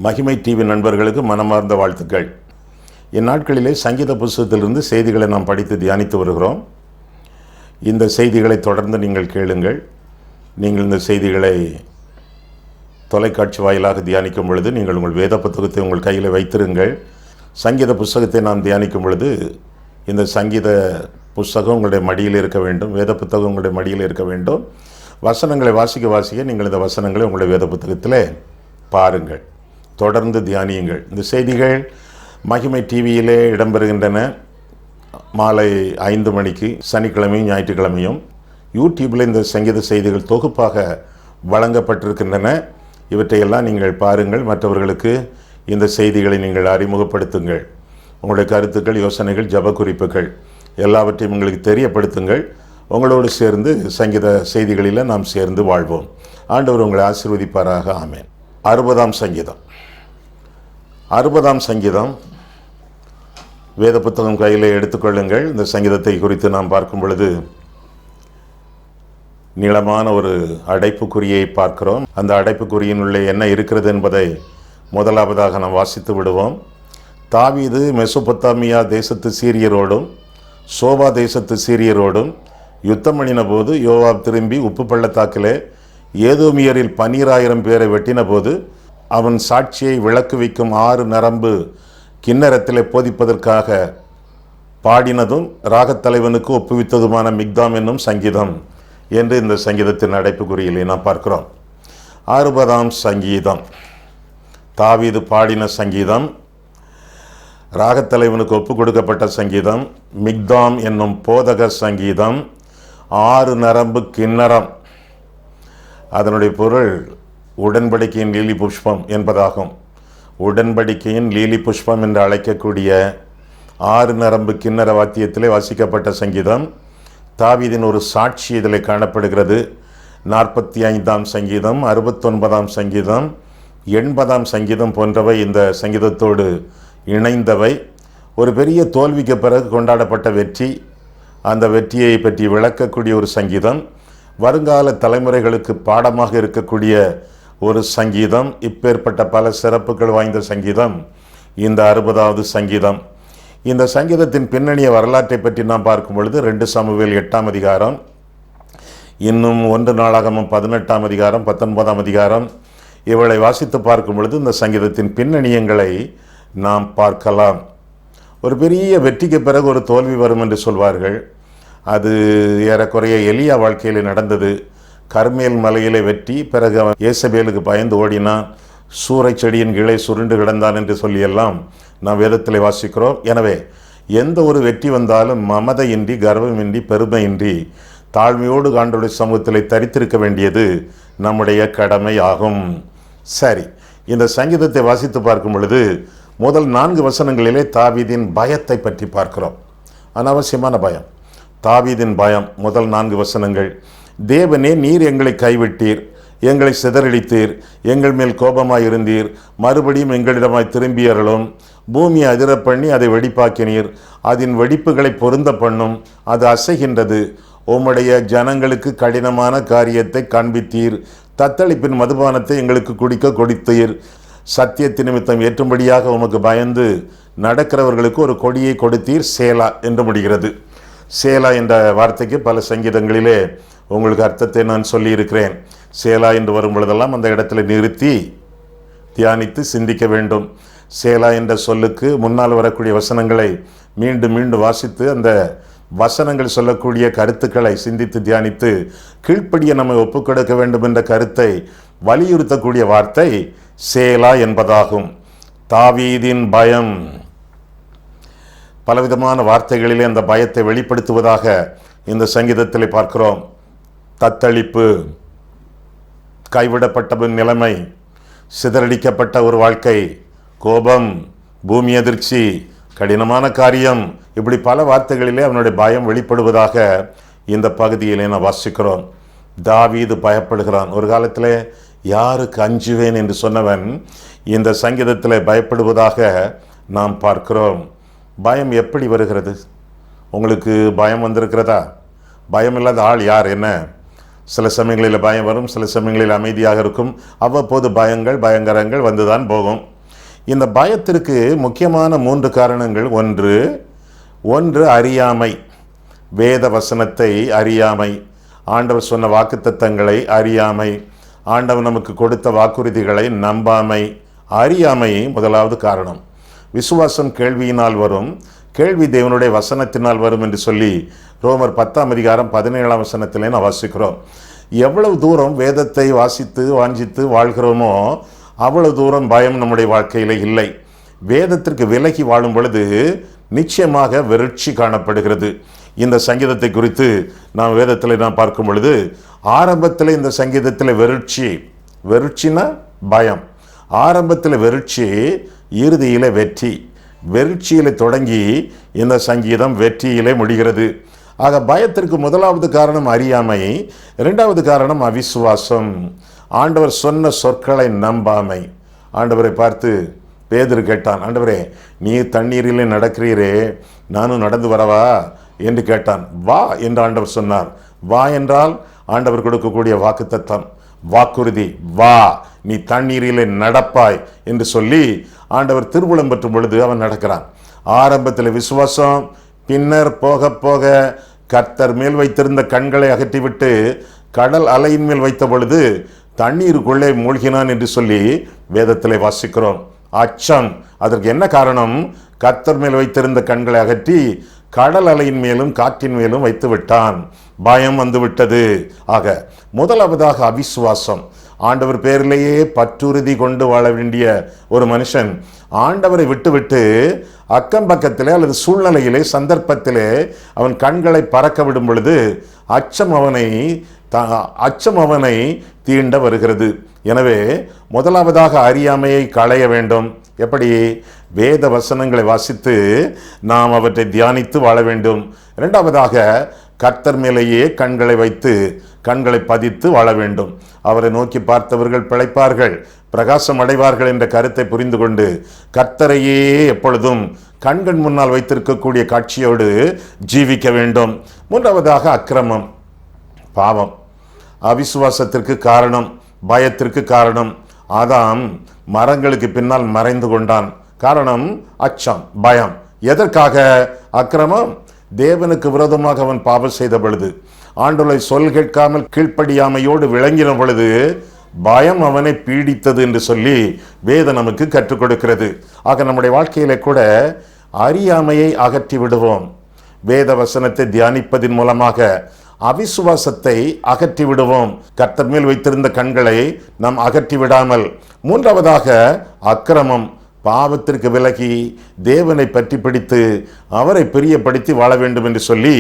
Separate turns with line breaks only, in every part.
மகிமை டிவி நண்பர்களுக்கு மனமார்ந்த வாழ்த்துக்கள். இந்நாட்களிலே சங்கீத புஸ்தகத்திலிருந்து செய்திகளை நாம் படித்து தியானித்து வருகிறோம். இந்த செய்திகளை தொடர்ந்து நீங்கள் கேளுங்கள். நீங்கள் இந்த செய்திகளை தொலைக்காட்சி வாயிலாக தியானிக்கும் பொழுது நீங்கள் உங்கள் வேத புத்தகத்தை உங்கள் கையில் வைத்திருங்கள். சங்கீத புஸ்தகத்தை நாம் தியானிக்கும் பொழுது இந்த சங்கீத புஸ்தகம் உங்களுடைய மடியில் இருக்க வேண்டும், வேத புத்தகம் உங்களுடைய மடியில் இருக்க வேண்டும். வசனங்களை வாசிக்க நீங்கள் இந்த வசனங்களை உங்களுடைய வேத புத்தகத்தில் பாருங்கள், தொடர்ந்து தியானியுங்கள். இந்த செய்திகள் மகிமை டிவியிலே இடம்பெறுகின்றன. மாலை 5 மணிக்கு சனிக்கிழமையும் ஞாயிற்றுக்கிழமையும் யூடியூப்பில் இந்த சங்கீத செய்திகள் தொகுப்பாக வழங்கப்பட்டிருக்கின்றன. இவற்றையெல்லாம் நீங்கள் பாருங்கள். மற்றவர்களுக்கு இந்த செய்திகளை நீங்கள் அறிமுகப்படுத்துங்கள். உங்களுடைய கருத்துக்கள், யோசனைகள், ஜப குறிப்புகள் எல்லாவற்றையும் உங்களுக்கு தெரியப்படுத்துங்கள். உங்களோடு சேர்ந்து சங்கீத செய்திகளில் நாம் சேர்ந்து வாழ்வோம். ஆண்டவர் உங்களை ஆசீர்வதிப்பாராக. ஆமென். 60ஆம் சங்கீதம். 60ஆம் சங்கீதம் வேத புத்தகம் கையில் எடுத்துக்கொள்ளுங்கள். இந்த சங்கீதத்தை குறித்து நாம் பார்க்கும் பொழுது நீளமான ஒரு அடைப்புக்குறியை பார்க்கிறோம். அந்த அடைப்புக்குறியினுள்ளே என்ன இருக்கிறது என்பதை முதலாவதாக நாம் வாசித்து விடுவோம். தாவீது மெசொப்பொத்தாமியா தேசத்து சீரியரோடும் சோபா தேசத்து சீரியரோடும் யுத்தம் பண்ணின போது யோவாப் திரும்பி உப்பு பள்ளத்தாக்கிலே ஏதோமியரில் 12,000 பேரை வெட்டின போது அவன் சாட்சியை விளக்கு வைக்கும் 6 நரம்பு கிண்ணறத்திலே போதிப்பதற்காக பாடினதும் ராகத்தலைவனுக்கு ஒப்புவித்ததுமான மிக்தாம் என்னும் சங்கீதம் என்று இந்த சங்கீதத்தின் அடைப்புக்குறியிலே நாம் பார்க்கிறோம். 60ஆம் சங்கீதம் தாவீது பாடின சங்கீதம், ராகத்தலைவனுக்கு ஒப்பு கொடுக்கப்பட்ட சங்கீதம், மிக்தாம் என்னும் போதக சங்கீதம், 6 நரம்பு கிண்ணறம். அதனுடைய பொருள் உடன்படிக்கையின் லீலி புஷ்பம் என்பதாகும். உடன்படிக்கையின் லீலி புஷ்பம் என்று அழைக்கக்கூடிய 6 நரம்பு கிண்ணற வாத்தியத்திலே வாசிக்கப்பட்ட சங்கீதம். தாவீதின் ஒரு சாட்சி இதில் காணப்படுகிறது. 45ஆம் சங்கீதம், 69ஆம் சங்கீதம், 80ஆம் சங்கீதம் போன்றவை இந்த சங்கீதத்தோடு இணைந்தவை. ஒரு பெரிய தோல்விக்கு பிறகு கொண்டாடப்பட்ட வெற்றி, அந்த வெற்றியை பற்றி விளக்கக்கூடிய ஒரு சங்கீதம், வருங்கால தலைமுறைகளுக்கு பாடமாக இருக்கக்கூடிய ஒரு சங்கீதம். இப்பேற்பட்ட பல சிறப்புகள் வாய்ந்த சங்கீதம் இந்த 60வது சங்கீதம். இந்த சங்கீதத்தின் பின்னணிய வரலாற்றை பற்றி நாம் பார்க்கும் பொழுது 2 சாமுவேல் 8ஆம் அதிகாரம், இன்னும் 1 நாளாகமம் 18ஆம் அதிகாரம், 19ஆம் அதிகாரம் இவளை வாசித்து பார்க்கும் பொழுது இந்த சங்கீதத்தின் பின்னணியங்களை நாம் பார்க்கலாம். ஒரு பெரிய வெற்றிக்கு பிறகு ஒரு தோல்வி வரும் என்று சொல்வார்கள். அது ஏறக்குறைய எலியா வாழ்க்கையில் நடந்தது. கர்மேல் மலையிலே வெற்றி, பிறகு அவன் ஏசபேலுக்கு பயந்து ஓடினான், சூறை செடியின் கீழே சுருண்டு கிடந்தான் என்று சொல்லியெல்லாம் நாம் வேதத்தில் வாசிக்கிறோம். எனவே எந்த ஒரு வெற்றி வந்தாலும் மமதையின்றி, கர்வமின்றி, பெருமையின்றி தாழ்மையோடு ஆண்டவருடைய சமூகத்தில் தரித்திருக்க வேண்டியது நம்முடைய கடமை ஆகும். சரி, இந்த சங்கீதத்தை வாசித்து பார்க்கும் பொழுது முதல் 4 வசனங்களிலே தாவீதின் பயத்தை பற்றி பார்க்கிறோம். அனாவசியமான பயம், தாவீதின் பயம். முதல் 4 வசனங்கள்: தேவனே, நீர் எங்களை கைவிட்டீர், எங்களை சிதறடித்தீர், எங்கள் மேல் கோபமாயிருந்தீர், மறுபடியும் எங்களிடமாய் திரும்பியறலும், பூமியை அதிர பண்ணி அதை வெடிப்பாக்கினீர், அதன் வெடிப்புகளை பொருந்த பண்ணும், அது அசைகின்றது, உம்முடைய ஜனங்களுக்கு கடினமான காரியத்தை காண்பித்தீர், தத்தளிப்பின் மதுபானத்தை எங்களுக்கு குடிக்க கொடுத்தீர், சத்தியத்தின் நிமித்தம் ஏற்றும்படியாக உமக்கு பயந்து நடக்கிறவர்களுக்கு ஒரு கொடியை கொடுத்தீர். சேலா என்று முடிகிறது. சேலா என்ற வார்த்தைக்கு பல சங்கீதங்களிலே உங்களுக்கு அர்த்தத்தை நான் சொல்லியிருக்கிறேன். சேலா என்று வரும் பொழுதெல்லாம் அந்த இடத்துல நிறுத்தி தியானித்து சிந்திக்க வேண்டும். சேலா என்ற சொல்லுக்கு முன்னால் வரக்கூடிய வசனங்களை மீண்டும் மீண்டும் வாசித்து அந்த வசனங்கள் சொல்லக்கூடிய கருத்துக்களை சிந்தித்து தியானித்து கீழ்ப்படிய நம்மை ஒப்புக்கொடுக்க வேண்டும் என்ற கருத்தை வலியுறுத்தக்கூடிய வார்த்தை சேலா என்பதாகும். தாவீதின் பயம். பலவிதமான வார்த்தைகளிலே அந்த பயத்தை வெளிப்படுத்துவதாக இந்த சங்கீதத்தில் பார்க்கிறோம். தத்தளிப்பு, கைவிடப்பட்ட நிலைமை, சிதறடிக்கப்பட்ட ஒரு வாழ்க்கை, கோபம், பூமி அதிர்ச்சி, கடினமான காரியம், இப்படி பல வார்த்தைகளிலே அவனுடைய பயம் வெளிப்படுவதாக இந்த பகுதியிலே நான் வாசிக்கிறோம். தாவீது பயப்படுகிறான். ஒரு காலத்தில் யாருக்கு அஞ்சுவேன் என்று சொன்னவன் இந்த சங்கீதத்தில் பயப்படுவதாக நாம் பார்க்கிறோம். பயம் எப்படி வருகிறது? உங்களுக்கு பயம் வந்திருக்கிறதா? பயம் இல்லாத ஆள் யார்? என்ன? சில சமயங்களில் பயம் வரும், சில சமயங்களில் அமைதியாக இருக்கும். அவ்வப்போது பயங்கரங்கள் வந்துதான் போகும். இந்த பயத்திற்கு முக்கியமான 3 காரணங்கள். ஒன்று அறியாமை, வேத வசனத்தை அறியாமை, ஆண்டவர் சொன்ன வாக்குத்தத்தங்களை அறியாமை, ஆண்டவர் நமக்கு கொடுத்த வாக்குறுதிகளை நம்பாமை. அறியாமை முதலாவது காரணம். விசுவாசம் கேள்வியினால் வரும், கேள்வி தேவனுடைய வசனத்தினால் வரும் என்று சொல்லி ரோமர் 10:17 நாம் வாசிக்கிறோம். எவ்வளவு தூரம் வேதத்தை வாசித்து வாஞ்சித்து வாழ்கிறோமோ அவ்வளவு தூரம் பயம் நம்முடைய வாழ்க்கையில் இல்லை. வேதத்திற்கு விலகி வாழும் பொழுது நிச்சயமாக வெறுட்சி காணப்படுகிறது. இந்த சங்கீதத்தை குறித்து நாம் வேதத்தில் நாம் பார்க்கும் பொழுது ஆரம்பத்தில் இந்த சங்கீதத்தில் வெறுட்சினா பயம், ஆரம்பத்தில் வெறுட்சி, இறுதியிலே வெற்றி. வெறுட்சியிலே தொடங்கி இந்த சங்கீதம் வெற்றியிலே முடிகிறது. ஆக பயத்திற்கு முதலாவது காரணம் அறியாமை, இரண்டாவது காரணம் அவிசுவாசம், ஆண்டவர் சொன்ன சொற்களை நம்பாமை. ஆண்டவரை பார்த்து பேதுரு கேட்டான், ஆண்டவரே நீர் தண்ணீரிலே நடக்கிறீரே, நானும் நடந்து வரவா என்று கேட்டான். வா என்று ஆண்டவர் சொன்னார். வா என்றால் ஆண்டவர் கொடுக்கக்கூடிய வாக்குத்தத்தம், வாக்குறுதி. வா, நீ தண்ணீரிலே நடப்பாய் என்று சொல்லி ஆண்டவர் திருவுளம் பெற்றும் பொழுது அவன் நடக்கிறான். ஆரம்பத்தில் விசுவாசம், பின்னர் போக போக கர்த்தர் மேல் வைத்திருந்த கண்களை அகற்றிவிட்டு கடல் அலையின் மேல் வைத்த பொழுது தண்ணீருக்குள்ளே மூழ்கினான் என்று சொல்லி வேதத்திலே வாசிக்கிறோம். அச்சம், அதற்கு என்ன காரணம்? கர்த்தர் மேல் வைத்திருந்த கண்களை அகற்றி கடல் அலையின் மேலும் காற்றின் மேலும் வைத்து விட்டான். பயம் வந்துவிட்டது. ஆக முதலாவதாக அவிசுவாசம். ஆண்டவர் பேரிலேயே பற்றுறுதி கொண்டு வாழ வேண்டிய ஒரு மனுஷன் ஆண்டவரை விட்டுவிட்டு அக்கம் பக்கத்திலே அல்லது சூழ்நிலையிலே சந்தர்ப்பத்திலே அவன் கண்களை பறக்க விடும் பொழுது அச்சம் அவனை தீண்ட வருகிறது. எனவே முதலாவதாக அறியாமையை களைய வேண்டும். எப்படி? வேத வசனங்களை வாசித்து நாம் அவற்றை தியானித்து வாழ வேண்டும். இரண்டாவதாக கர்த்தர் மேலேயே கண்களை வைத்து கண்களை பதித்து வாழ வேண்டும். அவரை நோக்கி பார்த்தவர்கள் பிழைப்பார்கள், பிரகாசம் அடைவார்கள் என்ற கருத்தை புரிந்து கொண்டு கர்த்தரையே எப்பொழுதும் கண்கள் முன்னால் வைத்திருக்கக்கூடிய காட்சியோடு ஜீவிக்க வேண்டும். மூன்றாவதாக அக்கிரமம், பாவம். அவிசுவாசத்திற்கு காரணம், பயத்திற்கு காரணம். ஆதாம் மரங்களுக்கு பின்னால் மறைந்து கொண்டான். காரணம் அச்சம், பயம். எதற்காக அக்கிரமம்? தேவனுக்கு விரோதமாக அவன் பாவம் செய்த பொழுது, ஆண்டவரை சொல் கேட்காமல் கீழ்ப்படியாமையோடு விளங்கின பொழுது பயம் அவனை பீடித்தது என்று சொல்லி வேதம் நமக்கு கற்றுக் கொடுக்கிறது. ஆக நம்முடைய வாழ்க்கையில கூட அறியாமையை அகற்றி விடுவோம். வேத வசனத்தை தியானிப்பதன் மூலமாக அவிசுவாசத்தை அகற்றி விடுவோம். கர்த்தர் மேல் வைத்திருந்த கண்களை நாம் அகற்றி விடாமல். மூன்றாவதாக அக்கிரமம், பாவத்திற்கு விலகி தேவனை பற்றி பிடித்து அவரை பிரியப்படுத்தி வாழ வேண்டும் என்று சொல்லி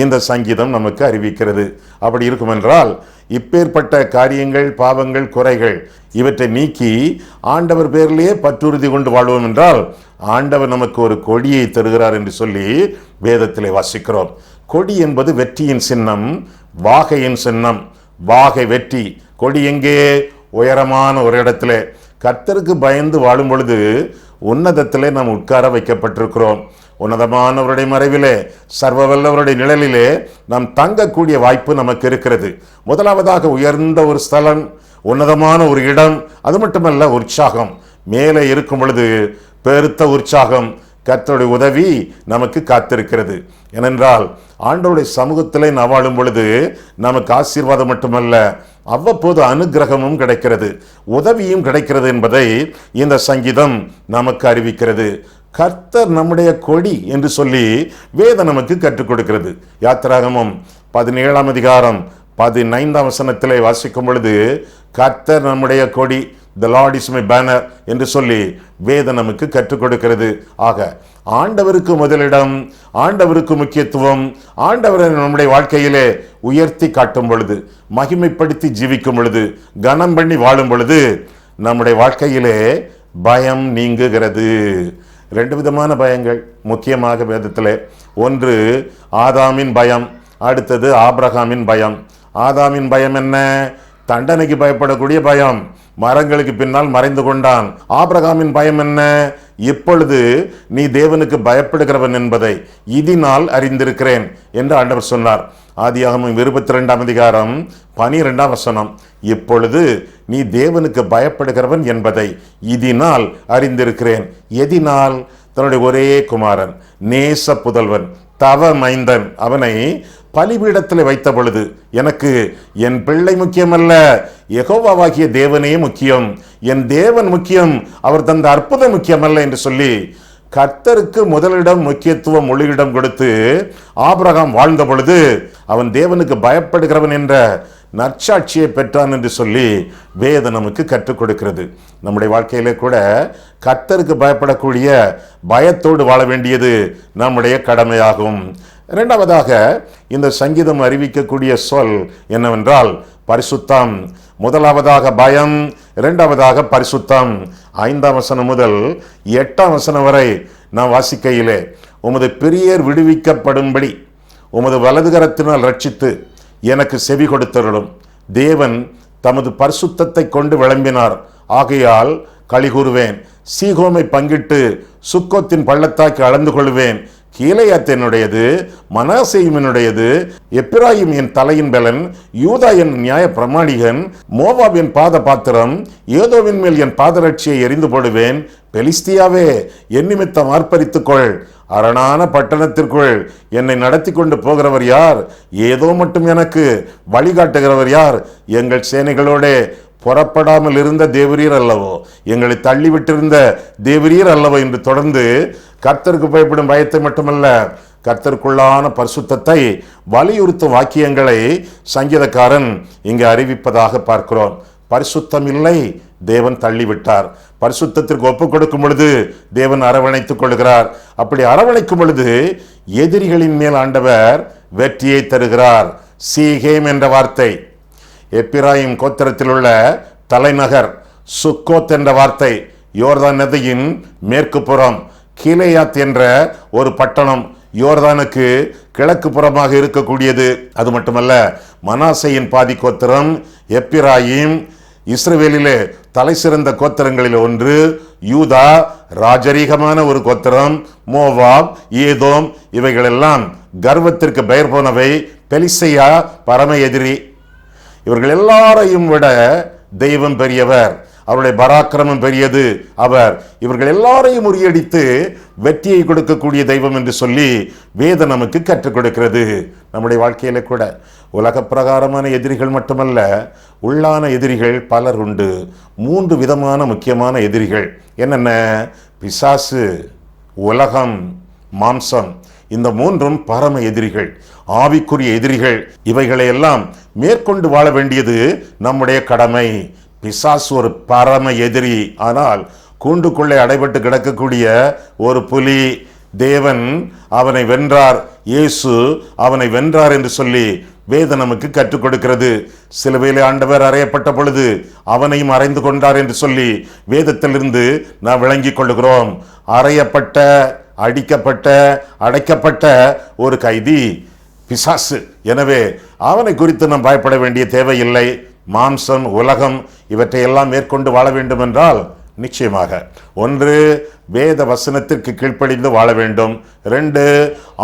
இந்த சங்கீதம் நமக்கு அறிவிக்கிறது. அப்படி இருக்கும் என்றால் இப்பேற்பட்ட காரியங்கள், பாவங்கள், குறைகள் இவற்றை நீக்கி ஆண்டவர் பேரிலேயே பற்றுறுதி கொண்டு வாழ்வோம் என்றால் ஆண்டவர் நமக்கு ஒரு கொடியை தருகிறார் என்று சொல்லி வேதத்திலே வாசிக்கிறோம். கொடி என்பது வெற்றியின் சின்னம், வாகையின் சின்னம். வாகை வெற்றி. கொடி எங்கே? உயரமான ஒரு இடத்துல. கர்த்தருக்கு பயந்து வாழும் பொழுது உன்னதத்திலே நாம் உட்கார வைக்கப்பட்டிருக்கிறோம். உன்னதமானவருடைய மறைவிலே, சர்வ வல்லவருடைய நிழலிலே நாம் தங்கக்கூடிய வாய்ப்பு நமக்கு இருக்கிறது. முதலாவதாக உயர்ந்த ஒரு ஸ்தலம், உன்னதமான ஒரு இடம். அது மட்டுமல்ல, உற்சாகம். மேலே இருக்கும் பொழுது பெருத்த உற்சாகம், கர்த்தருடைய உதவி நமக்கு காத்திருக்கிறது. ஏனென்றால் ஆண்டவருடைய சமூகத்திலே நாம் வாழும் பொழுது நமக்கு ஆசீர்வாதம் மட்டுமல்ல, அவ்வப்போது அனுகிரகமும் கிடைக்கிறது, உதவியும் கிடைக்கிறது என்பதை இந்த சங்கீதம் நமக்கு அறிவிக்கிறது. கர்த்தர் நம்முடைய கொடி என்று சொல்லி வேதம் நமக்கு கற்றுக் கொடுக்கிறது. யாத்திராகமம் 17:15 வாசிக்கும் பொழுது கர்த்தர் நம்முடைய கொடி, the Lord is my banner என்று சொல்லி வேதம் நமக்கு கற்றுக் கொடுக்கிறது. ஆக ஆண்டவருக்கு முதலிடம், ஆண்டவருக்கு முக்கியத்துவம், ஆண்டவரை நம்முடைய வாழ்க்கையிலே உயர்த்தி காட்டும் பொழுது, மகிமைப்படுத்தி ஜீவிக்கும் பொழுது, கனம் பண்ணி வாழும் பொழுது நம்முடைய வாழ்க்கையிலே பயம் நீங்குகிறது. 2 விதமான பயங்கள் முக்கியமாக வேதத்திலே. ஒன்று ஆதாமின் பயம், அடுத்தது ஆபிரகாமின் பயம். ஆதாமின் பயம் என்ன? தண்டனைக்கு பயப்படக்கூடிய பயம், மரங்களுக்கு பின்னால் மறைந்து கொண்டான். ஆபிரகாமின் பயம் என்ன? இப்பொழுது நீ தேவனுக்கு பயப்படுகிறவன் என்பதை இதனால் அறிந்திருக்கிறேன் என்று ஆண்டவர் சொன்னார். ஆதியாகமம் 22 அதிகாரம் 12 இப்பொழுது நீ தேவனுக்கு பயப்படுகிறவன் என்பதை இதனால் அறிந்திருக்கிறேன். எதினால்? தன்னுடைய ஒரே குமாரன், நேச புதல்வன், தவ மைந்தன், அவனை பலிபீடத்தில் வைத்த பொழுது எனக்கு என் பிள்ளை முக்கியமல்ல, யெகோவாவாகிய தேவனே முக்கியம், என் தேவன் முக்கியம், அவர் தந்த அற்புதம் முக்கியமல்ல என்று சொல்லி கர்த்தருக்கு முதலிடம், முக்கியத்துவம், ஒளியிடம் கொடுத்து ஆபிரகாம் வாழ்ந்த பொழுது அவன் தேவனுக்கு பயப்படுகிறவன் என்ற நற்சாட்சியை பெற்றான் என்று சொல்லி வேதம் நமக்கு கற்றுக் கொடுக்கிறது. நம்முடைய வாழ்க்கையிலே கூட கர்த்தருக்கு பயப்படக்கூடிய பயத்தோடு வாழ வேண்டியது நம்முடைய கடமையாகும். இரண்டாவதாக இந்த சங்கீதம் அறிவிக்கக்கூடிய சொல் என்னவென்றால் பரிசுத்தம். முதலாவதாக பயம், இரண்டாவதாக பரிசுத்தம். 5 முதல் 8 வரை நாம் வாசிக்கையிலே, உமது பிரியர் விடுவிக்கப்படும்படி உமது வலதுகரத்தினால் ரட்சித்து எனக்கு செவி கொடுத்தருளும். தேவன் தமது பரிசுத்தத்தை கொண்டு விளம்பினார், ஆகையால் களி கூறுவேன். சீகோமை பங்கிட்டு சுக்கோத்தின் பள்ளத்தாக்கி அளந்து கொள்வேன். கீலேயாத் என்னுடையது, மனாசேயும் என்னுடையது, எப்பிராயிம் என் தலையின் பலன், யூதா என் நியாய பிரமாணிகன், மோவாப் என் பாத பாத்திரம், ஏதோவின் மேல் என் பாதரட்சியை எரிந்து போடுவேன். பெலிஸ்தியாவே, என் நிமித்தம் ஆர்ப்பரித்துக்கொள். அரணான பட்டணத்திற்குள் என்னை நடத்தி கொண்டு போகிறவர் யார்? ஏதோ மட்டும் எனக்கு வழிகாட்டுகிறவர் யார்? எங்கள் சேனைகளோட புறப்படாமல் இருந்த தேவரீர் அல்லவோ, எங்களை தள்ளிவிட்டிருந்த தேவரீர் அல்லவோ என்று தொடர்ந்து கர்த்தருக்கு பயப்படும் பயத்தை மட்டுமல்ல, கர்த்தருக்குள்ளான பரிசுத்தத்தை வலியுறுத்தும் வாக்கியங்களை சங்கீதக்காரன் இங்கு அறிவிப்பதாக பார்க்கிறோம். பரிசுத்தம் இல்லை, தேவன் தள்ளிவிட்டார். பரிசுத்தத்திற்கு ஒப்புக் கொடுக்கும் பொழுது தேவன் அரவணைத்துக் கொள்கிறார். அப்படி அரவணைக்கும் பொழுது எதிரிகளின் மேல் ஆண்டவர் வெற்றியை தருகிறார். சீகேம் என்ற வார்த்தை எப்பிராயிம் கோத்திரத்தில் உள்ள தலைநகர், சுக்கோத் என்ற வார்த்தை யோர்தான் நதியின் மேற்கு புறம், கீலேயாத் என்ற ஒரு பட்டணம் யோர்தானுக்கு கிழக்கு புறமாக இருக்கக்கூடியது. அது மட்டுமல்ல, மனாசேயின் பாதி கோத்திரம் எப்பிராயிம், இஸ்ரவேலிலே தலை சிறந்த கோத்திரங்களில் ஒன்று, யூதா ராஜரீகமான ஒரு கோத்திரம், மோவாப், ஏதோம், இவைகளெல்லாம் கர்வத்திற்கு பெயர் போனவை. பெலிஸ்தியா பரம எதிரி. இவர்கள் எல்லாரையும் விட தெய்வம் பெரியவர், அவருடைய பராக்கிரமம் பெரியது. அவர் இவர்கள் எல்லாரையும் முறியடித்து வெற்றியை கொடுக்கக்கூடிய தெய்வம் என்று சொல்லி வேதம் நமக்கு கற்றுக் கொடுக்கிறது. நம்முடைய வாழ்க்கையில கூட உலக பிரகாரமான எதிரிகள் மட்டுமல்ல, உள்ளான எதிரிகள் பலர் உண்டு. 3 விதமான முக்கியமான எதிரிகள். என்னென்ன? பிசாசு, உலகம், மாம்சம். இந்த 3ம் பரம எதிரிகள், ஆவிக்குரிய எதிரிகள். இவைகளை எல்லாம் மேற்கொண்டு வாழ வேண்டியது நம்முடைய கடமை. பிசாசு ஒரு பரம எதிரி, ஆனால் கூண்டுக்குள்ளே அடைபட்டு கிடக்கக்கூடிய ஒரு புலி. தேவன் அவனை வென்றார், இயேசு அவனை வென்றார் என்று சொல்லி வேதம் நமக்கு கற்றுக் கொடுக்கிறது. சிலுவையிலே ஆண்டவர் அறையப்பட்ட பொழுது அவனையும் அறைந்து கொண்டார் என்று சொல்லி வேதத்திலிருந்து நாம் விளங்கிக் கொள்ளுகிறோம். அறையப்பட்ட, அடிக்கப்பட்ட, அடைக்கப்பட்ட ஒரு கைதி பிசாசு. எனவே அவனை குறித்து நாம் பயப்பட வேண்டிய தேவையில்லை. மாம்சம், உலகம் இவற்றையெல்லாம் மேற்கொண்டு வாழ வேண்டும் என்றால் நிச்சயமாக 1 வேத வசனத்திற்கு கீழ்ப்படிந்து வாழ வேண்டும். 2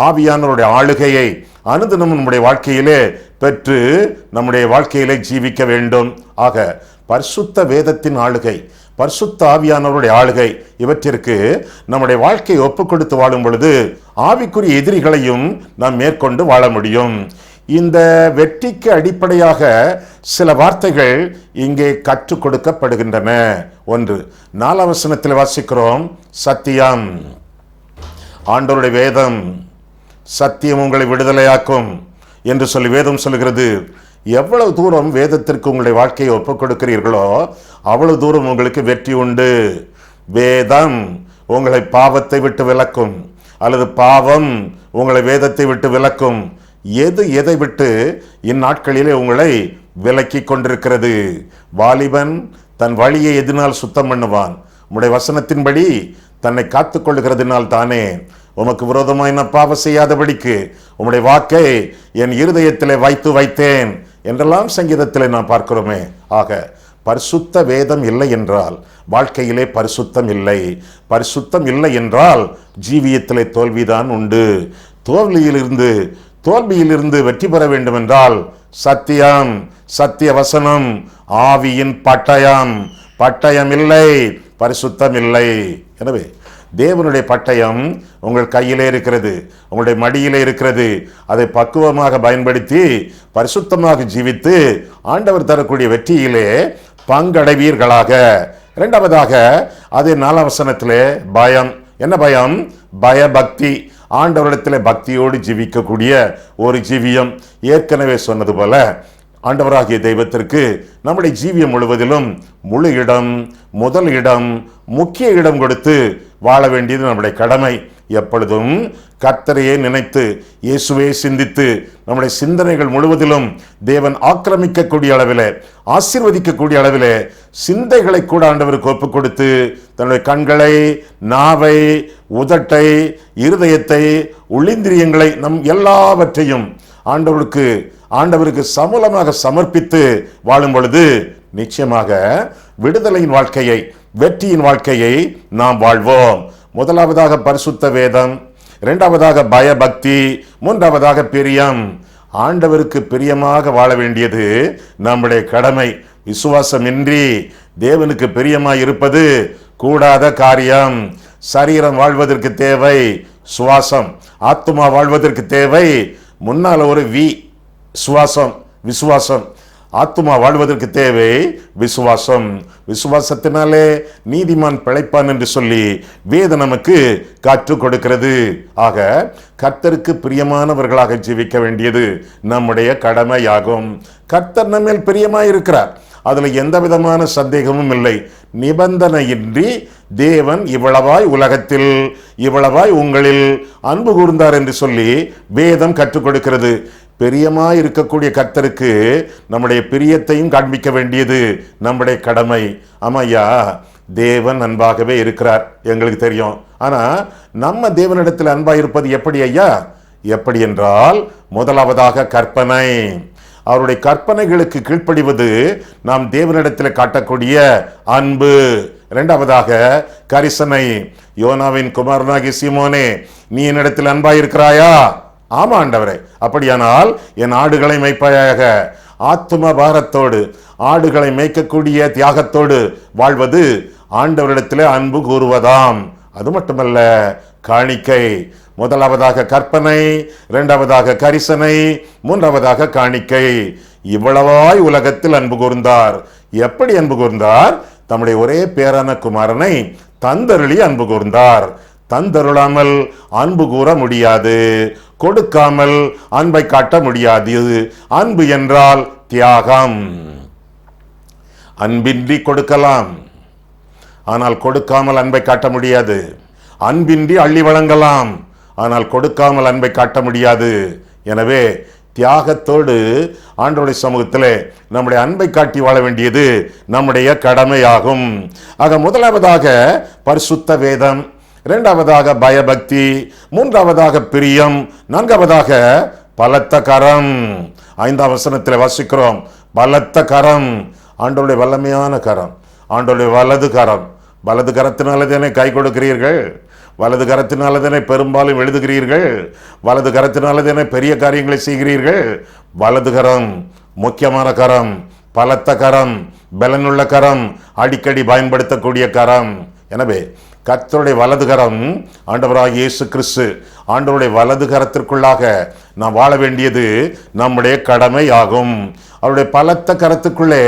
ஆவியானவருடைய ஆளுகையை அனுதினம் நம்முடைய வாழ்க்கையிலே பெற்று நம்முடைய வாழ்க்கையிலே ஜீவிக்க வேண்டும். ஆக பரிசுத்த வேதத்தின் ஆளுகை, பரிசுத்த ஆவியானவருடைய ஆளுகை, இவற்றிற்கு நம்முடைய வாழ்க்கையை ஒப்புக் கொடுத்து வாழும் பொழுது ஆவிக்குரிய எதிரிகளையும் நாம் மேற்கொண்டு வாழ முடியும். இந்த வெற்றிக்கு அடிப்படையாக சில வார்த்தைகள் இங்கே கற்றுக் கொடுக்கப்படுகின்றன. 1 4 வசனத்தில் வாசிக்கிறோம், சத்தியம். ஆண்டவருடைய வேதம் சத்தியம் உங்களை விடுதலையாக்கும் என்று சொல்லி வேதம் சொல்கிறது. எவ்வளவு தூரம் வேதத்திற்கு உங்களுடைய வாழ்க்கையை ஒப்புக் கொடுக்கிறீர்களோ அவ்வளவு தூரம் உங்களுக்கு வெற்றி உண்டு. வேதம் உங்களை பாவத்தை விட்டு விலக்கும், அல்லது பாவம் உங்களை வேதத்தை விட்டு விலக்கும். எது எதை விட்டு இந்நாட்களிலே உங்களை விலக்கி கொண்டிருக்கிறது? வாலிபன் தன் வழியை எதனால் சுத்தம் பண்ணுவான்? உம்முடைய வசனத்தின்படி தன்னை காத்துக் கொள்ளுகிறதுனால் தானே. உமக்கு விரோதமாய் நான் பாவம் செய்யாதபடிக்கு உம்முடைய வாக்கை என் இருதயத்திலே வைத்தேன் என்றெல்லாம் சங்கீதத்திலே நாம் பார்க்கிறோமே. ஆக பரிசுத்த வேதம் இல்லை என்றால் வாழ்க்கையிலே பரிசுத்தம் இல்லை. பரிசுத்தம் இல்லை என்றால் ஜீவியத்திலே தோல்விதான் உண்டு. தோல்வியிலிருந்து வெற்றி பெற வேண்டும் என்றால் சத்தியம், சத்திய வசனம், ஆவியின் பட்டயம் இல்லை, பரிசுத்தம் இல்லை. எனவே தேவனுடைய பட்டயம் உங்கள் கையிலே இருக்கிறது, உங்களுடைய மடியிலே இருக்கிறது. அதை பக்குவமாக பயன்படுத்தி பரிசுத்தமாக ஜீவித்து ஆண்டவர் தரக்கூடிய வெற்றியிலே பங்கடைவீர்களாக. இரண்டாவதாக அதே 4ஆம் வசனத்திலே பயம். என்ன பயம்? பயபக்தி. ஆண்டவரிடத்திலே பக்தியோடு ஜீவிக்கக்கூடிய ஒரு ஜீவியம். ஏற்கனவே சொன்னது போல ஆண்டவராகிய தெய்வத்திற்கு நம்முடைய ஜீவியம் முழுவதிலும் முழு இடம், முதல் இடம், முக்கிய இடம் கொடுத்து வாழ வேண்டியது நம்முடைய கடமை. எப்பொழுதும் கர்த்தரையே நினைத்து இயேசுவே சிந்தித்து நம்முடைய சிந்தனைகள் முழுவதிலும் தேவன் ஆக்கிரமிக்கக்கூடிய அளவிலே, ஆசீர்வதிக்கக்கூடிய அளவிலே சிந்தைகளை கூட ஆண்டவருக்கு ஒப்புக் கொடுத்து தன்னுடைய கண்களை, நாவை, உதட்டை, இருதயத்தை, உள்ளிந்திரியங்களை, நம் எல்லாவற்றையும் ஆண்டவருக்கு சமூலமாக சமர்ப்பித்து வாழும் பொழுது நிச்சயமாக விடுதலையின் வாழ்க்கையை, வெற்றியின் வாழ்க்கையை நாம் வாழ்வோம். முதலாவதாக பரிசுத்த வேதம், இரண்டாவதாக பயபக்தி, மூன்றாவதாக பிரியம். ஆண்டவருக்கு பிரியமாக வாழ வேண்டியது நம்முடைய கடமை. விசுவாசமின்றி தேவனுக்கு பிரியமாய் இருப்பது கூடாத காரியம். சரீரம் வாழ்வதற்கு தேவை சுவாசம், ஆத்துமா வாழ்வதற்கு தேவை முன்னால ஒரு சுவாசம், விசுவாசம். ஆத்துமா வாழ்வதற்கு தேவை விசுவாசம். விசுவாசத்தினாலே நீதிமான் பிழைப்பான் என்று சொல்லி வேதம் நமக்கு கற்றுக் கொடுக்கிறது. ஆக கர்த்தருக்கு பிரியமானவர்களாக ஜீவிக்க வேண்டியது நம்முடைய கடமையாகும். கர்த்தர் நம்மேல் பிரியமாயிருக்கிறார், அதுல எந்த விதமான சந்தேகமும் இல்லை. நிபந்தனையின்றி தேவன் இவ்வளவாய் உலகத்தில், இவ்வளவாய் உங்களில் அன்பு கூர்ந்தார் என்று சொல்லி வேதம் கற்றுக் கொடுக்கிறது. பிரியமாய் இருக்கக்கூடிய கர்த்தருக்கு நம்முடைய பிரியத்தையும் காண்பிக்க வேண்டியது நம்முடைய கடமை. ஆமையா, தேவன் அன்பாகவே இருக்கிறார், எங்களுக்கு தெரியும். ஆனா நம்ம தேவனிடத்தில் அன்பாய் இருப்பது எப்படி ஐயா? எப்படி என்றால், முதலாவதாக கற்பனை. அவருடைய கற்பனைகளுக்கு கீழ்ப்படிவது நாம் தேவனிடத்தில் காட்டக்கூடிய அன்பு. இரண்டாவதாக கரிசனை. யோனாவின் குமாரனாகிய சீமோனே, நீ என்னிடத்தில் அன்பாயிருக்கிறாயா? ஆமா ஆண்டவரே. அப்படியானால் என் ஆடுகளை மேய்ப்பாயாக. ஆத்தும பாரத்தோடு ஆடுகளை மேய்க்கக்கூடிய தியாகத்தோடு வாழ்வது ஆண்டவரிடத்திலே அன்பு கூறுவதாம். அது மட்டுமல்ல, காணிக்கை. முதலாவதாக கற்பனை, இரண்டாவதாக கரிசனை, மூன்றாவதாக காணிக்கை. இவ்வளவாய் உலகத்தில் அன்பு கூர்ந்தார். எப்படி அன்பு கூர்ந்தார்? தம்முடைய ஒரே பேரான குமாரனை தந்தருளி அன்பு கூர்ந்தார். தந்தருளாமல் அன்பு கூற முடியாது, கொடுக்காமல் அன்பை காட்ட முடியாது. அன்பு என்றால் தியாகம். அன்பின்றி கொடுக்கலாம், ஆனால் கொடுக்காமல் அன்பை காட்ட முடியாது. அன்பின்றி அள்ளி வழங்கலாம், ஆனால் கொடுக்காமல் அன்பை காட்ட முடியாது. எனவே தியாகத்தோடு ஆண்டவருடைய சமூகத்திலே நம்முடைய அன்பை காட்டி வாழ வேண்டியது நம்முடைய கடமையாகும். ஆக முதலாவதாக பரிசுத்த வேதம், இரண்டாவதாக பயபக்தி, மூன்றாவதாக பிரியம், நான்காவதாக பலத்த கரம். 5ஆம் வசனத்தில் வாசிக்கிறோம், பலத்த கரம். ஆண்டவருடைய வல்லமையான கரம், ஆண்டவருடைய வலது கரம். வலது கரத்தினாலதானே கை கொடுக்கிறீர்கள், வலது கரத்தினாலதானே பெரும்பாலும் எழுதுகிறீர்கள், வலது கரத்தினாலதானே பெரிய காரியங்களை செய்கிறீர்கள். வலது கரம் முக்கியமான கரம், பலத்த கரம், பலனுள்ள கரம், அடிக்கடி பயன்படுத்தக்கூடிய கரம். எனவே கர்த்தருடைய வலது கரம் ஆண்டவராகிய இயேசு கிறிஸ்து, ஆண்டவருடைய வலது கரத்திற்குள்ளாக நாம் வாழ வேண்டியது நம்முடைய கடமை ஆகும். அவருடைய பலத்த கரத்துக்குள்ளே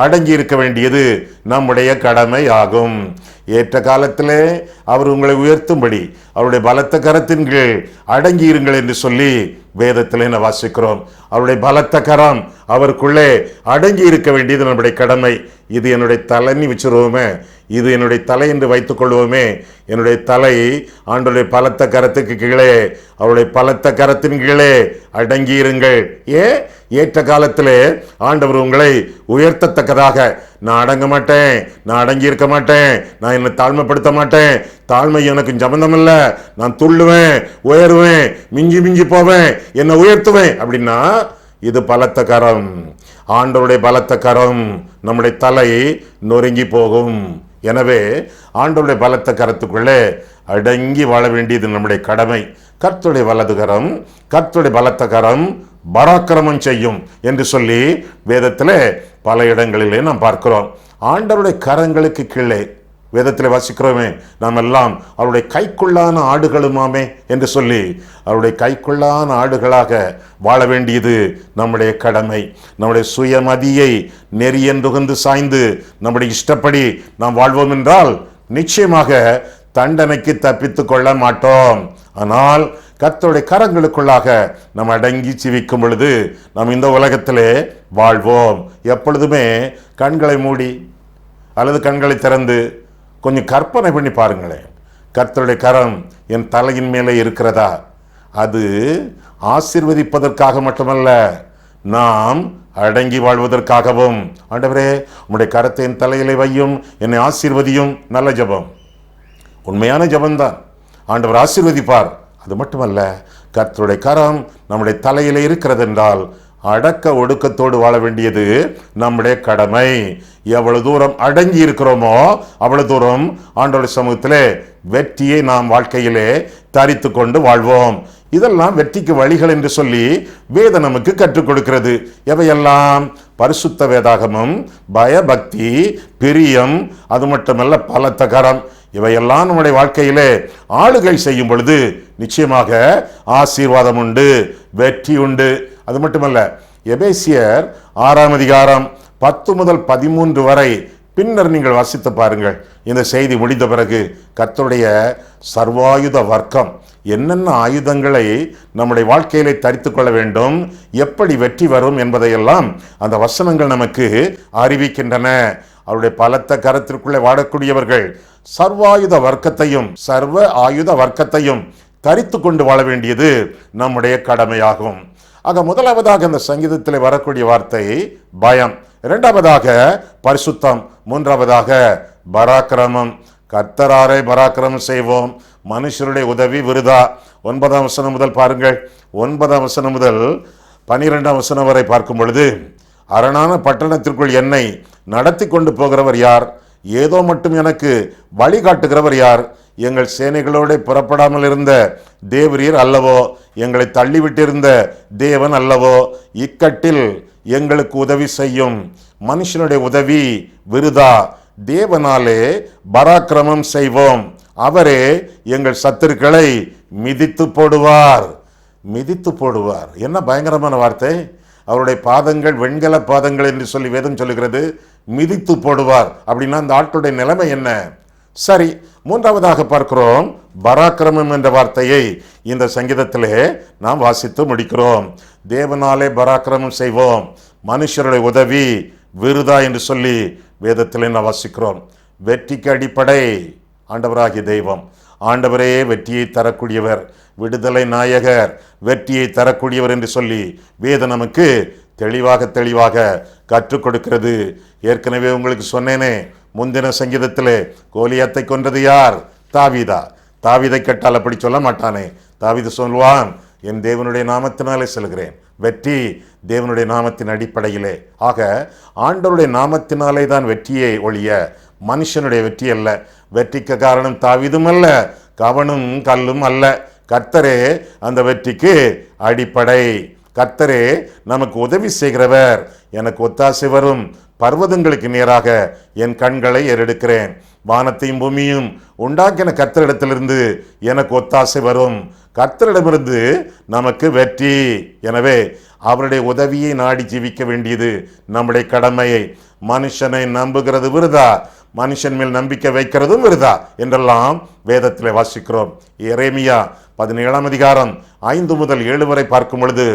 அடங்கி இருக்க வேண்டியது நம்முடைய கடமை ஆகும். ஏற்ற காலத்திலே அவர் உங்களை உயர்த்தும்படி அவருடைய பலத்த கரத்தின் கீழ் அடங்கி இருங்கள் என்று சொல்லி வேதத்திலே நான் வாசிக்கிறோம். அவருடைய பலத்த கரம் அவருக்குள்ளே அடங்கி இருக்க வேண்டியது நம்முடைய கடமை. இது என்னுடைய தலைன்னு வச்சிருவோமே, இது என்னுடைய தலை என்று வைத்துக் கொள்வோமே. என்னுடைய தலை ஆண்டவருடைய பலத்த கரத்துக்கு கீழே, அவருடைய பலத்த கரத்தின் கீழே அடங்கி இருங்கள். ஏற்ற காலத்திலே ஆண்டவர் உங்களை உயர்த்தத்தக்கதாக. நான் அடங்க மாட்டேன், நான் அடங்கி இருக்க மாட்டேன், நான் என்னை தாழ்மைப்படுத்த மாட்டேன், தாழ்மை எனக்கு சம்பந்தம் இல்லை, நான் துள்ளுவேன், உயருவேன், மிஞ்சி மிஞ்சி போவேன், என்னை உயர்த்துவேன் அப்படின்னா இது பலத்த கரம். ஆண்டவருடைய பலத்த கரம் நம்முடைய தலை நொறுங்கி போகும். எனவே ஆண்டவருடைய பலத்த கரத்துக்குள்ளே அடங்கி வாழ வேண்டியது நம்முடைய கடமை. கர்த்தருடைய வலது கரம், கர்த்தருடைய பலத்த கரம் பராக்கிரமம் செய்யும் என்று சொல்லி வேதத்திலே பல இடங்களிலே நாம் பார்க்கிறோம். ஆண்டவருடைய கரங்களுக்கு கீழே வேதத்தில் வாசிக்கிறோமே, நாம் எல்லாம் அவருடைய கைக்குள்ளான ஆடுகளுமாமே என்று சொல்லி அவருடைய கைக்குள்ளான ஆடுகளாக வாழ வேண்டியது நம்முடைய கடமை. நம்முடைய சுயமதியை நெறியென்றுகந்து சாய்ந்து நம்முடைய இஷ்டப்படி நாம் வாழ்வோம் என்றால் நிச்சயமாக தண்டனைக்கு தப்பித்து கொள்ள மாட்டோம். ஆனால் கர்த்தருடைய கரங்களுக்குள்ளாக நாம் அடங்கி ஜீவிக்கும் பொழுது நாம் இந்த உலகத்திலே வாழ்வோம். எப்பொழுதுமே கண்களை மூடி அல்லது கண்களை திறந்து கொஞ்சம் கற்பனை பண்ணி பாருங்களேன். கர்த்தருடைய கரம் என் தலையின் மேலே இருக்கிறதா? அது ஆசீர்வதிப்பதற்காக மட்டுமல்ல, நாம் அடங்கி வாழ்வதற்காகவும். ஆண்டவரே, உம்முடைய கரத்தை என் தலையிலே வையும், என்னை ஆசீர்வதியும். நல்ல ஜெபம், உண்மையான ஜெபம்தான். ஆண்டவர் ஆசீர்வதிப்பார். அது மட்டுமல்ல, கர்த்தருடைய கரம் நம்முடைய தலையிலே இருக்கிறது என்றால் அடக்க ஒடுக்கத்தோடு வாழ வேண்டியது நம்முடைய கடமை. எவ்வளவு தூரம் அடங்கி இருக்கிறோமோ அவ்வளவு தூரம் ஆண்டவருடைய சமூகத்திலே வெற்றியை நாம் வாழ்க்கையிலே தரித்து கொண்டு வாழ்வோம். இதெல்லாம் வெற்றிக்கு வழிகள் என்று சொல்லி வேதம் நமக்கு கற்றுக் கொடுக்கிறது. எவையெல்லாம்? பரிசுத்த வேதாகமம், பயபக்தி, பிரியம், அது மட்டுமல்ல பலத்த கரம். இவையெல்லாம் நம்முடைய வாழ்க்கையிலே ஆளுகை செய்யும் பொழுது நிச்சயமாக ஆசீர்வாதம் உண்டு, வெற்றி உண்டு. அது மட்டுமல்ல, எபேசியர் 6ஆம் அதிகாரம் 10 முதல் 13 வரை பின்னர் நீங்கள் வாசித்து பாருங்கள். இந்த செய்தி முடிந்த பிறகு கர்த்தருடைய சர்வாயுத வர்க்கம், என்னென்ன ஆயுதங்களை நம்முடைய வாழ்க்கையிலே தரித்து கொள்ள வேண்டும், எப்படி வெற்றி வரும் என்பதையெல்லாம் அந்த வசனங்கள் நமக்கு அறிவிக்கின்றன. அவருடைய பலத்த கரத்திற்குள்ளே வாழக்கூடியவர்கள் சர்வாயுத வர்க்கத்தையும் சர்வ ஆயுத வர்க்கத்தையும் தரித்து கொண்டு வாழ வேண்டியது நம்முடைய கடமையாகும். ஆக முதலாவதாக இந்த சங்கீதத்தில் வரக்கூடிய வார்த்தை பயம், இரண்டாவதாக பரிசுத்தம், மூன்றாவதாக பராக்கிரமம். கர்த்தராரை பராக்கிரமம் செய்வோம், மனுஷருடைய உதவி விருதா. 9ஆம் வசனம் முதல் பாருங்கள். 9ஆம் வசனம் முதல் 12ஆம் வசனம் வரை பார்க்கும் பொழுது, அரணான பட்டணத்திற்குள் என்னை நடத்தி கொண்டு போகிறவர் யார்? ஏதோ மட்டும் எனக்கு வழிகாட்டுகிறவர் யார்? எங்கள் சேனைகளோடு புறப்படாமல் இருந்த தேவரீர் அல்லவோ? எங்களை தள்ளிவிட்டிருந்த தேவன் அல்லவோ? இக்கட்டில் எங்களுக்கு உதவி செய்யும். மனுஷனுடைய உதவி விருதா, தேவனாலே பராக்கிரமம் செய்வோம். அவரே எங்கள் சத்துருக்களை மிதித்து போடுவார். மிதித்து போடுவார். என்ன பயங்கரமான வார்த்தை! அவருடைய பாதங்கள் வெண்கல பாதங்கள் என்று சொல்லி வேதம் சொல்லுகிறது. மிதித்து போடுவார் அப்படின்னா அந்த ஆட்களுடைய நிலைமை என்ன? சரி, மூன்றாவதாக பார்க்கிறோம் பராக்கிரமம் என்ற வார்த்தையை இந்த சங்கீதத்திலே நாம் வாசித்து முடிக்கிறோம். தேவனாலே பராக்கிரமம் செய்வோம், மனுஷருடைய உதவி விருதா என்று சொல்லி வேதத்திலே நாம் வாசிக்கிறோம். வெற்றிக்கு அடிப்படை ஆண்டவராகிய தெய்வம். ஆண்டவரே வெற்றியை தரக்கூடியவர், விடுதலை நாயகர், வெற்றியை தரக்கூடியவர் என்று சொல்லி வேதம் நமக்கு தெளிவாக கற்றுக் கொடுக்கிறது. ஏற்கனவே உங்களுக்கு சொன்னேனே, முந்தின சங்கீதத்திலே கோலியாத்தை கொன்றது யார்? தாவீதா. தாவீதை கேட்டால் அப்படி சொல்ல மாட்டானே. தாவீது சொல்வான், என் தேவனுடைய நாமத்தினாலே செல்கிறேன். வெற்றி தேவனுடைய நாமத்தின் அடிப்படையிலே. ஆக ஆண்டவருடைய நாமத்தினாலே தான் வெற்றியை ஒழிய மனுஷனுடைய வெற்றி அல்ல. வெற்றிக்கு காரணம் தாவீதும் அல்ல, கவனும் கல்லும் அல்ல. கர்த்தரே அந்த வெற்றிக்கு அடிப்படை. கர்த்தரே நமக்கு உதவி செய்கிறவர். எனக்கு ஒத்தாசை வரும் பர்வதங்களுக்கு நேராக என் கண்களை ஏறெடுக்கிறேன். வானத்தையும் பூமியும் உண்டாக்கின கர்த்தரிடத்திலிருந்து எனக்கு ஒத்தாசை வரும். கர்த்தரிடமிருந்து நமக்கு வெற்றி. எனவே அவருடைய உதவியை நாடி ஜீவிக்க வேண்டியது நம்முடைய கடமையை. மனுஷனை நம்புகிறது விருதா, மனுஷன் மேல் நம்பிக்கை வைக்கிறதும் விருதா என்றெல்லாம் வேதத்தில் வாசிக்கிறோம். எரேமியா 17ஆம் அதிகாரம் 5 முதல் 7 வரை பார்க்கும் பொழுது,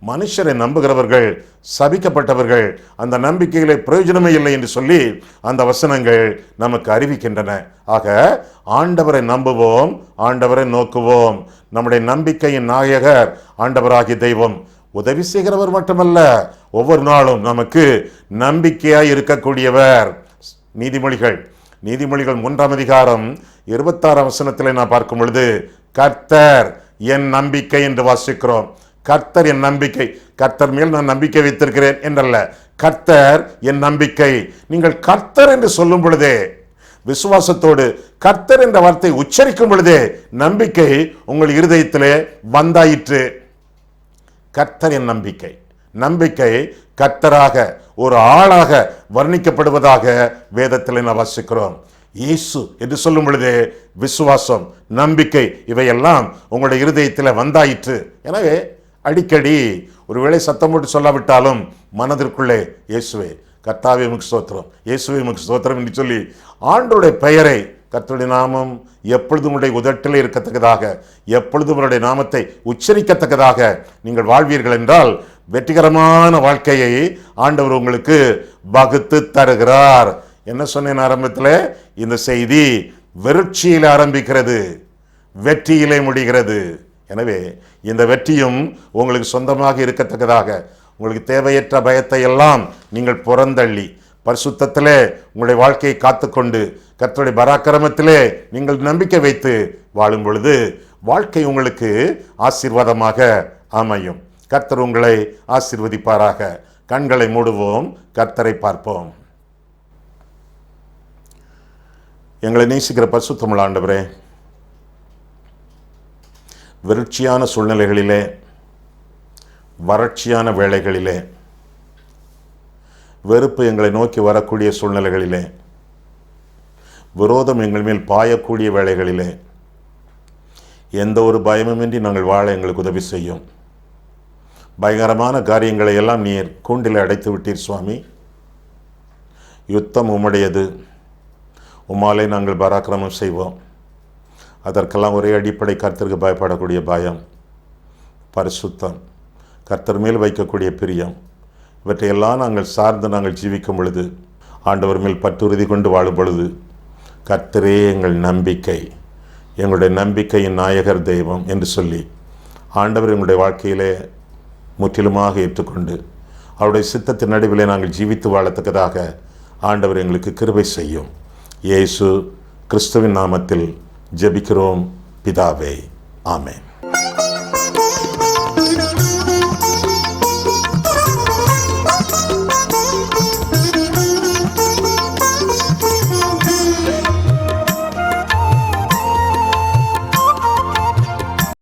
மனுஷரை நம்புகிறவர்கள் சபிக்கப்பட்டவர்கள், அந்த நம்பிக்கைகளை பிரயோஜனமே இல்லை என்று சொல்லி அந்த வசனங்கள் நமக்கு அறிவிக்கின்றன. ஆக ஆண்டவரை நம்புவோம், ஆண்டவரை நோக்குவோம். நம்முடைய நம்பிக்கையின் நாயகர் ஆண்டவராகிய தெய்வம். உதவி செய்கிறவர் மட்டுமல்ல, ஒவ்வொரு நாளும் நமக்கு நம்பிக்கையாய் இருக்கக்கூடியவர். நீதிமொழிகள் 3ஆம் அதிகாரம் 26ஆம் வசனத்திலே நான் பார்க்கும் பொழுது, கர்த்தர் என் நம்பிக்கை என்று வாசிக்கிறோம். கர்த்தர் என் நம்பிக்கை, கர்த்தர் மேல் நான் நம்பிக்கை வைத்திருக்கிறேன் என்றல்ல, கர்த்தர் என் நம்பிக்கை. நீங்கள் கர்த்தர் என்று சொல்லும் பொழுதே, விசுவாசத்தோடு கர்த்தர் என்ற வார்த்தை உச்சரிக்கும் பொழுதே நம்பிக்கை உங்கள் இருதயத்திலே வந்தாயிற்று. கர்த்தர் என் நம்பிக்கை. நம்பிக்கை கர்த்தராக ஒரு ஆளாக வர்ணிக்கப்படுவதாக வேதத்தில் நான் வாசிக்கிறோம். இயேசு என்று சொல்லும் பொழுதே விசுவாசம், நம்பிக்கை இவையெல்லாம் உங்களுடைய இருதயத்தில் வந்தாயிற்று. எனவே அடிக்கடி ஒருவேளை சத்தம் போட்டு சொல்லாவிட்டாலும் மனதிற்குள்ளே இயேசுவே கர்த்தாவே உமக்கு ஸ்தோத்திரம், இயேசுவே உமக்கு ஸ்தோத்திரம் என்று சொல்லி ஆண்டவருடைய பெயரை, கர்த்தருடைய நாமம் எப்பொழுதும் உடைய உதட்டிலே இருக்கத்தக்கதாக, எப்பொழுதும் அவருடைய நாமத்தை உச்சரிக்கத்தக்கதாக நீங்கள் வாழ்வீர்கள் என்றால் வெற்றிகரமான வாழ்க்கையை ஆண்டவர் உங்களுக்கு வகுத்து தருகிறார். என்ன சொன்னேன் ஆரம்பத்தில்? இந்த செய்தி வெறுட்சியில் ஆரம்பிக்கிறது, வெற்றியிலே முடிகிறது. எனவே இந்த வெற்றியும் உங்களுக்கு சொந்தமாக இருக்கத்தக்கதாக, உங்களுக்கு தேவையற்ற பயத்தை எல்லாம் நீங்கள் புறந்தள்ளி பரிசுத்தத்திலே உங்களுடைய வாழ்க்கையை காத்துக்கொண்டு கர்த்தருடைய பராக்கிரமத்திலே நீங்கள் நம்பிக்கை வைத்து வாழும் பொழுது வாழ்க்கை உங்களுக்கு ஆசீர்வாதமாக அமையும். கர்த்தர் உங்களை ஆசீர்வதிப்பாராக. கண்களை மூடுவோம், கர்த்தரை பார்ப்போம். எங்களை நேசிக்கிற பரிசுத்தமுள்ள ஆண்டவரே, வெறுட்சியான சூழ்நிலைகளிலே, வறட்சியான வேளைகளிலே, வெறுப்பு எங்களை நோக்கி வரக்கூடிய சூழ்நிலைகளிலே, விரோதம் எங்கள் மேல் பாயக்கூடிய வேளைகளிலே எந்த ஒரு பயமுமின்றி நாங்கள் வாழ எங்களுக்கு உதவி செய்யும். பயங்கரமான காரியங்களை எல்லாம் நீர் கூண்டில் அடைத்து விட்டீர் சுவாமி. யுத்தம் உம்முடையது, உம்மாலே நாங்கள் பராக்கிரமம் செய்வோம். அதற்கெல்லாம் ஒரே அடிப்படை கர்த்தருக்கு பயப்படக்கூடிய பயம், பரிசுத்தம், கர்த்தர் மேல் வைக்கக்கூடிய பிரியம், இவற்றையெல்லாம் நாங்கள் சார்ந்து நாங்கள் ஜீவிக்கும் பொழுது, ஆண்டவர் மேல் பற்றுறுதி கொண்டு வாழும் பொழுது, கர்த்தரே எங்கள் நம்பிக்கை, எங்களுடைய நம்பிக்கையின் நாயகர் தெய்வம் என்று சொல்லி ஆண்டவர் எங்களுடைய வாழ்க்கையிலே முற்றிலுமாக ஏற்றுக்கொண்டு அவருடைய சித்தத்தின் நடுவிலே நாங்கள் ஜீவித்து வாழத்தக்கதாக ஆண்டவர் எங்களுக்கு கிருபை செய்யும். இயேசு கிறிஸ்துவின் நாமத்தில் ஜெபிக்கிறோம் பிதாவே, ஆமென்.